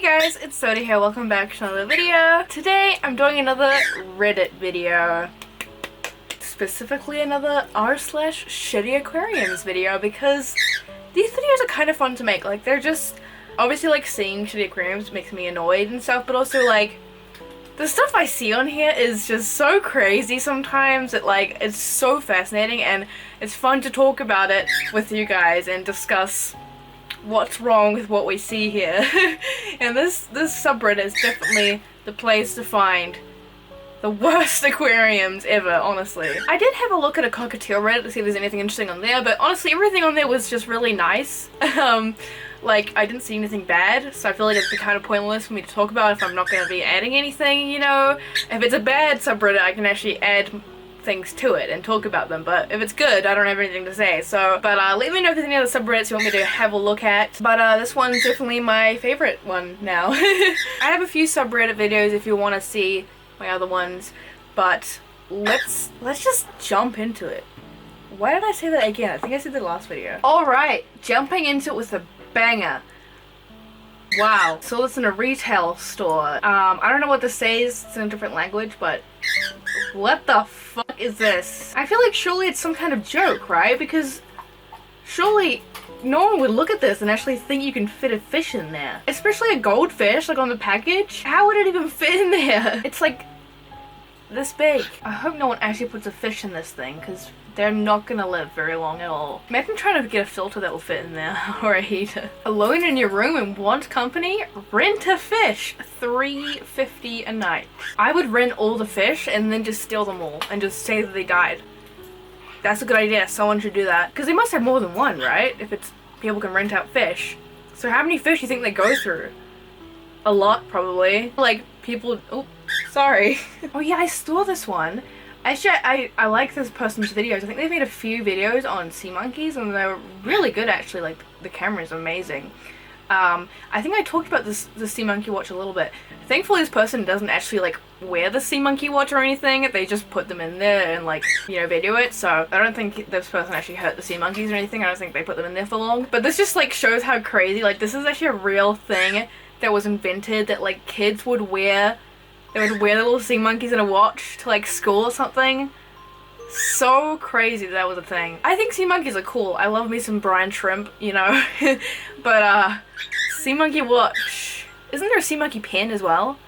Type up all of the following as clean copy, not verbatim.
guys, it's Soda here, welcome back to another video. Today I'm doing another Reddit video. Specifically another r/shitty aquariums video because these videos are kind of fun to make. Like, they're just, obviously like seeing shitty aquariums makes me annoyed and stuff, but also like the stuff I see on here is just so crazy sometimes that like it's so fascinating and it's fun to talk about it with you guys and discuss what's wrong with what we see here. And this subreddit is definitely the place to find the worst aquariums ever, honestly. I did have a look at a cockatiel Reddit to see if there's anything interesting on there, but honestly everything on there was just really nice. Like, I didn't see anything bad, so I feel like it'd be kind of pointless for me to talk about if I'm not going to be adding anything, you know? If it's a bad subreddit, I can actually add things to it and talk about them, but if it's good, I don't have anything to say. So, but let me know if there's any other subreddits you want me to have a look at. But this one's definitely my favorite one now. I have a few subreddit videos if you want to see my other ones, but let's just jump into it. Why did I say that again? I think I said the last video. Alright, jumping into it with a banger. Wow. Saw this in a retail store. I don't know what this says, it's in a different language, but what the fuck is this? I feel like surely it's some kind of joke, right? Because surely no one would look at this and actually think you can fit a fish in there. Especially a goldfish, like on the package. How would it even fit in there? It's like this big. I hope no one actually puts a fish in this thing, because they're not gonna live very long at all. Imagine trying to get a filter that will fit in there, or a heater. Alone in your room and want company? Rent a fish. $3.50 a night. I would rent all the fish and then just steal them all and just say that they died. That's a good idea. Someone should do that. Because they must have more than one, right? If it's people can rent out fish. So how many fish do you think they go through? A lot, probably. Like, people... Oh, sorry. Oh yeah, I saw this one. Actually, I like this person's videos. I think they've made a few videos on sea monkeys and they're really good actually. Like, the camera is amazing. I think I talked about the sea monkey watch a little bit. Thankfully this person doesn't actually like wear the sea monkey watch or anything. They just put them in there and like, you know, video it. So I don't think this person actually hurt the sea monkeys or anything. I don't think they put them in there for long. But this just like shows how crazy, like, this is actually a real thing that was invented that like kids would wear. They would wear the little sea monkeys in a watch to like school or something. So crazy that was a thing. I think sea monkeys are cool. I love me some brine shrimp, you know. But sea monkey watch. Isn't there a sea monkey pen as well?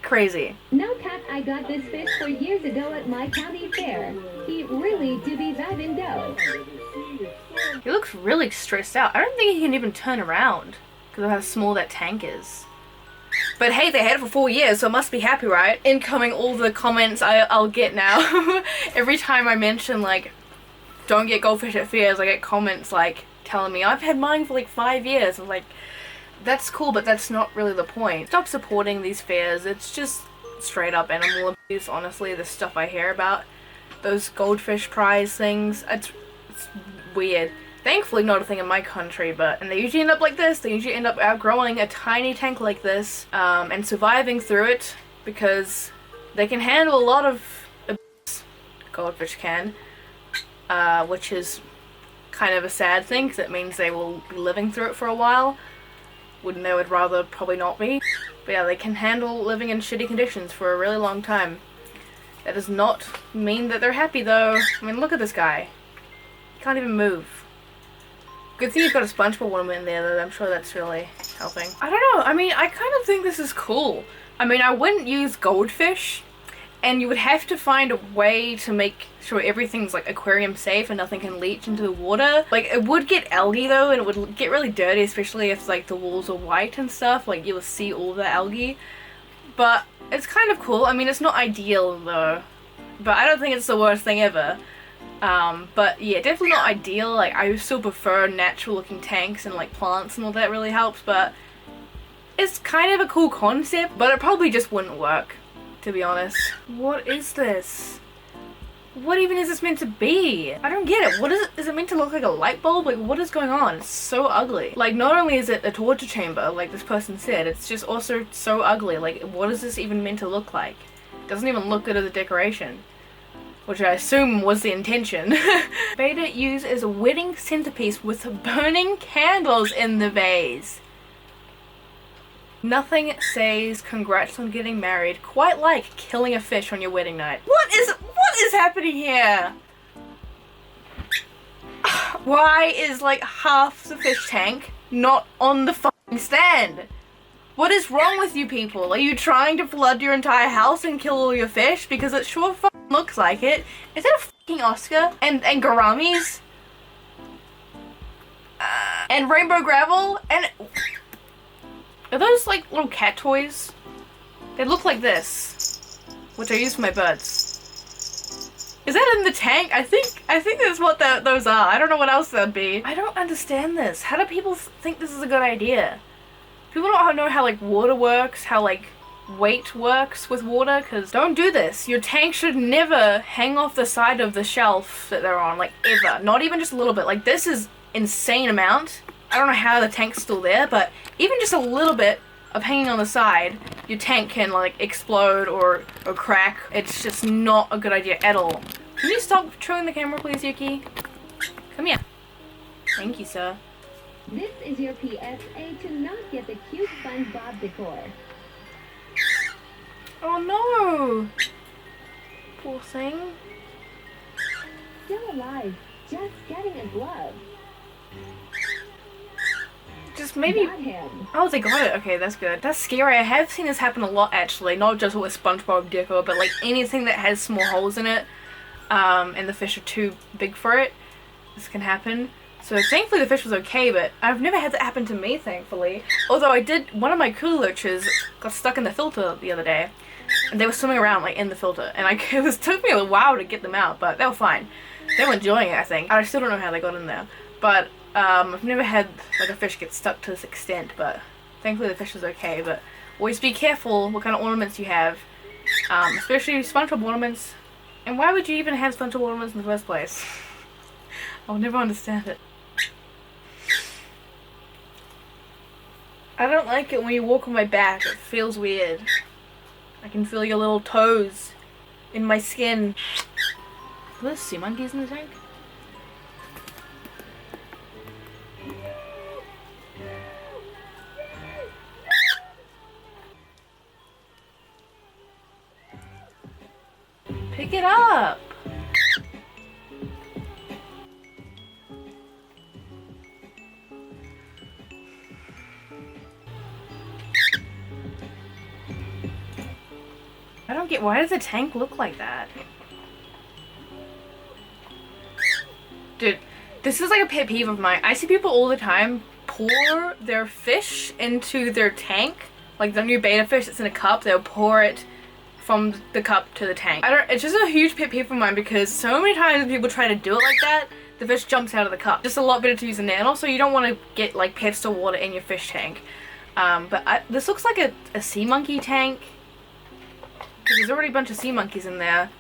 Crazy. No cap, I got this fish 4 years ago at my county fair. He really do be that in dough. He looks really stressed out. I don't think he can even turn around because of how small that tank is. But hey, they had it for 4 years, so I must be happy, right? Incoming all the comments I'll get now. Every time I mention, like, don't get goldfish at fairs, I get comments, like, telling me, I've had mine for, like, 5 years. I'm like, that's cool, but that's not really the point. Stop supporting these fairs. It's just straight up animal abuse, honestly, the stuff I hear about. Those goldfish prize things, it's weird. Thankfully not a thing in my country, but and they usually end up like this. They usually end up outgrowing a tiny tank like this and surviving through it because they can handle a lot of abuse. Goldfish can, which is kind of a sad thing because it means they will be living through it for a while when they would rather probably not be. But yeah, they can handle living in shitty conditions for a really long time. That does not mean that they're happy though. I mean, look at this guy. He can't even move. Good thing you've got a SpongeBob one in there though, I'm sure that's really helping. I don't know, I mean, I kind of think this is cool. I mean, I wouldn't use goldfish, and you would have to find a way to make sure everything's like aquarium safe and nothing can leach into the water. Like, it would get algae though, and it would get really dirty, especially if like the walls are white and stuff, like you will see all the algae. But it's kind of cool. I mean, it's not ideal though, but I don't think it's the worst thing ever. But yeah, definitely not ideal. Like, I still prefer natural looking tanks and like plants and all that really helps, but it's kind of a cool concept, but it probably just wouldn't work, to be honest. What is this? What even is this meant to be? I don't get it. What is it? Is it meant to look like a light bulb? Like, what is going on? It's so ugly. Like, not only is it a torture chamber, like this person said, it's just also so ugly. Like, what is this even meant to look like? It doesn't even look good as a decoration. Which I assume was the intention. Beta used as a wedding centerpiece with burning candles in the vase. Nothing says congrats on getting married quite like killing a fish on your wedding night. What is happening here? Why is like half the fish tank not on the fucking stand? What is wrong with you people? Are you trying to flood your entire house and kill all your fish? Because it sure fucking looks like it. Is that a fucking Oscar? And gouramis? And rainbow gravel? And are those like little cat toys? They look like this, which I use for my birds. Is that in the tank? I think that's what those are. I don't know what else that'd be. I don't understand this. How do people think this is a good idea? People don't know how like water works, how like weight works with water, because don't do this. Your tank should never hang off the side of the shelf that they're on, like ever. Not even just a little bit. Like this is insane amount. I don't know how the tank's still there, but even just a little bit of hanging on the side, your tank can like explode or crack. It's just not a good idea at all. Can you stop chewing the camera please, Yuki? Come here. Thank you, sir. This is your PSA to not get the cute SpongeBob decor. Oh no! Poor thing. Still alive, just getting a glove. Just maybe. Got him. Oh, they got it. Okay, that's good. That's scary. I have seen this happen a lot actually. Not just with SpongeBob decor, but like anything that has small holes in it, and the fish are too big for it. This can happen. So thankfully the fish was okay, but I've never had that happen to me, thankfully. Although I did, one of my coolooches got stuck in the filter the other day, and they were swimming around like in the filter, and it took me a while to get them out, but they were fine. They were enjoying it, I think. I still don't know how they got in there, but I've never had like a fish get stuck to this extent, but thankfully the fish was okay. But always be careful what kind of ornaments you have, especially SpongeBob ornaments. And why would you even have SpongeBob ornaments in the first place? I'll never understand it. I don't like it when you walk on my back. It feels weird. I can feel your little toes in my skin. Are there sea monkeys in the tank? Pick it up! I don't get, why does the tank look like that? Dude, this is like a pet peeve of mine. I see people all the time pour their fish into their tank. Like the new beta fish that's in a cup, they'll pour it from the cup to the tank. It's just a huge pet peeve of mine because so many times people try to do it like that, the fish jumps out of the cup. Just a lot better to use a net. And also you don't want to get like pestle water in your fish tank. This looks like a sea monkey tank. There's already a bunch of sea monkeys in there,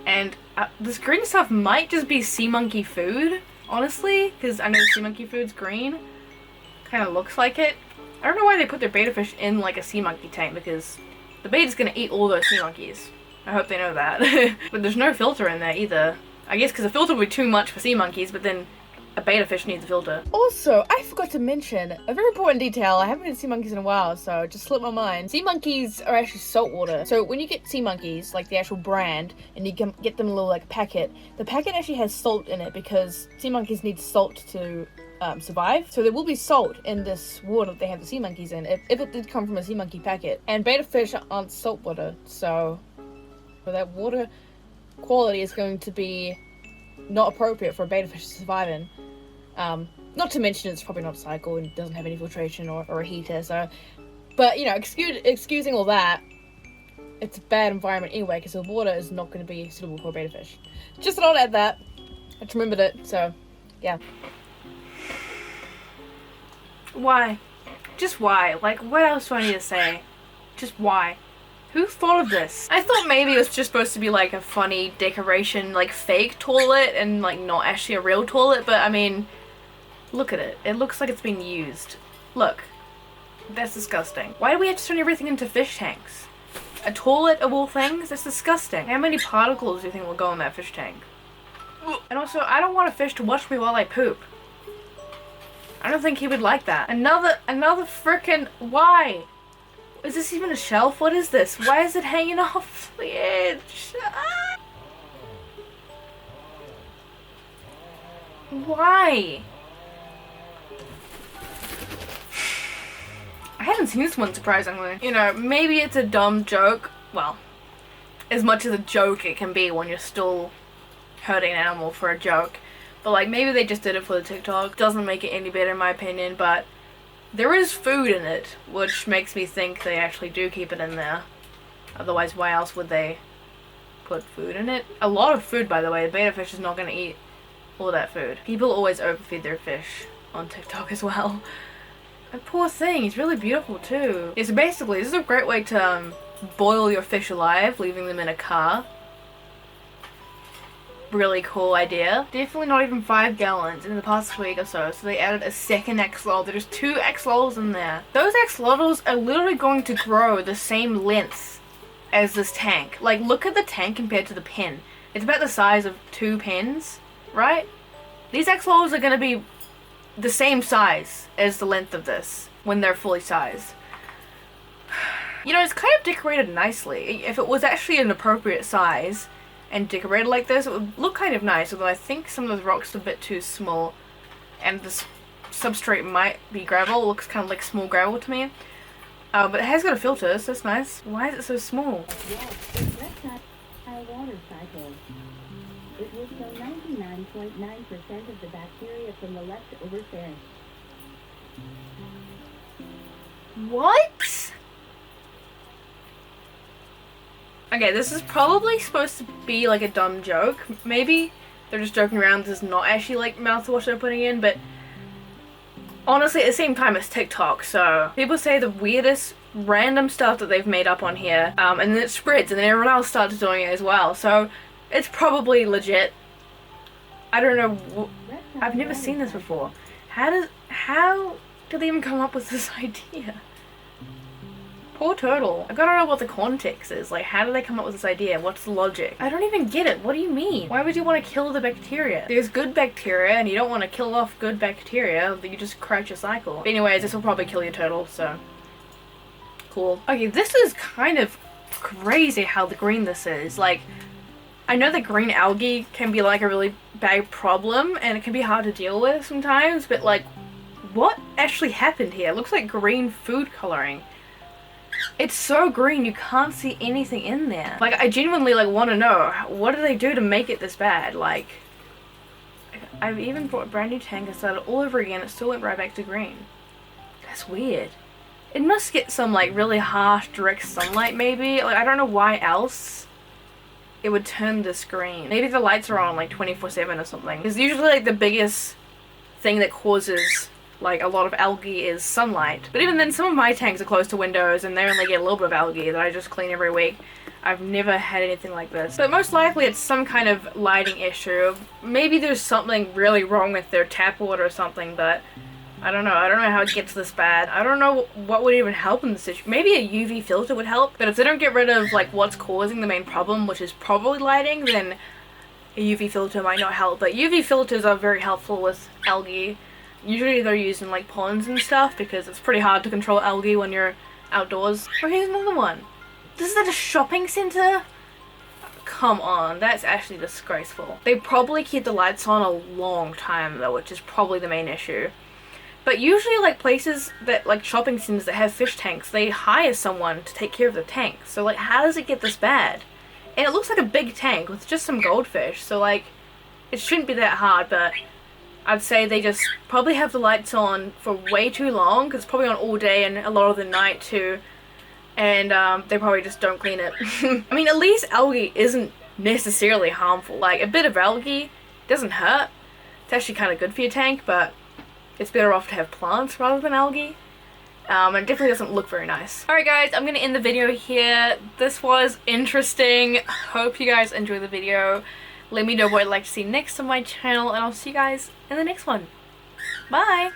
and this green stuff might just be sea monkey food, honestly, because I know sea monkey food's green. Kind of looks like it. I don't know why they put their beta fish in like a sea monkey tank, because the beta's gonna eat all those sea monkeys. I hope they know that. But there's no filter in there either. I guess because a filter would be too much for sea monkeys, but then a beta fish needs a filter. Also, I forgot to mention a very important detail. I haven't had sea monkeys in a while, so it just slipped my mind. Sea monkeys are actually saltwater. So when you get sea monkeys, like the actual brand, and you can get them in a little like packet, the packet actually has salt in it because sea monkeys need salt to survive. So there will be salt in this water that they have the sea monkeys in, if it did come from a sea monkey packet. And beta fish aren't saltwater, so that water quality is going to be not appropriate for a beta fish to survive in. Not to mention it's probably not a cycle and doesn't have any filtration or a heater, so, but you know, excusing all that, it's a bad environment anyway because the water is not going to be suitable for a beta fish. Just thought I'd add that. I just remembered it, so yeah. Why? Just why? Like, what else do I need to say? Just why? Who thought of this? I thought maybe it was just supposed to be like a funny decoration, like fake toilet and like not actually a real toilet, but I mean, look at it. It looks like it's being used. Look. That's disgusting. Why do we have to turn everything into fish tanks? A toilet of all things? That's disgusting. How many particles do you think will go in that fish tank? And also, I don't want a fish to watch me while I poop. I don't think he would like that. Another frickin' why? Is this even a shelf? What is this? Why is it hanging off the edge? Ah! Why? I haven't seen this one, surprisingly. You know, maybe it's a dumb joke. Well, as much as a joke it can be when you're still hurting an animal for a joke. But like, maybe they just did it for the TikTok. Doesn't make it any better in my opinion, but there is food in it, which makes me think they actually do keep it in there. Otherwise, why else would they put food in it? A lot of food, by the way. The betta fish is not going to eat all that food. People always overfeed their fish on TikTok as well. And poor thing, he's really beautiful too. Yeah, so basically, this is a great way to boil your fish alive, leaving them in a car. Really cool idea. Definitely not even 5 gallons in the past week or so. So they added a second axolotl. There's 2 axolotls in there. Those axolotls are literally going to grow the same length as this tank. Like, look at the tank compared to the pen. It's about the size of 2 pens, right? These axolotls are going to be the same size as the length of this when they're fully sized. You know, it's kind of decorated nicely. If it was actually an appropriate size and decorated like this, it would look kind of nice, although I think some of those rocks are a bit too small and this substrate might be gravel. It looks kind of like small gravel to me. But it has got a filter, so that's nice. Why is it so small? Yes, our water cycle. It will kill 99.9% of the bacteria from the leftover fish. What? Okay, this is probably supposed to be like a dumb joke. Maybe they're just joking around. This is not actually like mouthwash they're putting in, but honestly, at the same time, it's TikTok, so people say the weirdest random stuff that they've made up on here, and then it spreads, and then everyone else starts doing it as well. So it's probably legit. I don't know. I've never seen this before. How did they even come up with this idea? Poor turtle. I gotta know what the context is. Like, how did they come up with this idea? What's the logic? I don't even get it. What do you mean? Why would you want to kill the bacteria? There's good bacteria, and you don't want to kill off good bacteria. You just crouch your cycle. But anyways, this will probably kill your turtle, so cool. Okay, this is kind of crazy how the green this is. Like, I know that green algae can be like a really big problem, and it can be hard to deal with sometimes, but like, what actually happened here? It looks like green food coloring. It's so green, you can't see anything in there. Like, I genuinely like want to know, what do they do to make it this bad? Like, I've even bought a brand new tank and started all over again. It still went right back to green. That's weird. It must get some like really harsh direct sunlight maybe. Like, I don't know why else it would turn this green. Maybe the lights are on like 24/7 or something. Because usually like the biggest thing that causes like a lot of algae is sunlight. But even then, some of my tanks are close to windows and they only get a little bit of algae that I just clean every week. I've never had anything like this. But most likely it's some kind of lighting issue. Maybe there's something really wrong with their tap water or something, but I don't know. I don't know how it gets this bad. I don't know what would even help in this situation. Maybe a UV filter would help, but if they don't get rid of like what's causing the main problem, which is probably lighting, then a UV filter might not help. But UV filters are very helpful with algae. Usually they're used in like ponds and stuff because it's pretty hard to control algae when you're outdoors. Oh, here's another one. This is at a shopping center? Come on, that's actually disgraceful. They probably keep the lights on a long time though, which is probably the main issue. But usually like places that like shopping centers that have fish tanks, they hire someone to take care of the tank. So like, how does it get this bad? And it looks like a big tank with just some goldfish, so like, it shouldn't be that hard, but I'd say they just probably have the lights on for way too long, because it's probably on all day and a lot of the night too, and they probably just don't clean it. I mean, at least algae isn't necessarily harmful. Like, a bit of algae doesn't hurt. It's actually kind of good for your tank, but it's better off to have plants rather than algae. And it definitely doesn't look very nice. Alright guys, I'm gonna end the video here. This was interesting. Hope you guys enjoyed the video. Let me know what you'd like to see next on my channel, and I'll see you guys in the next one. Bye!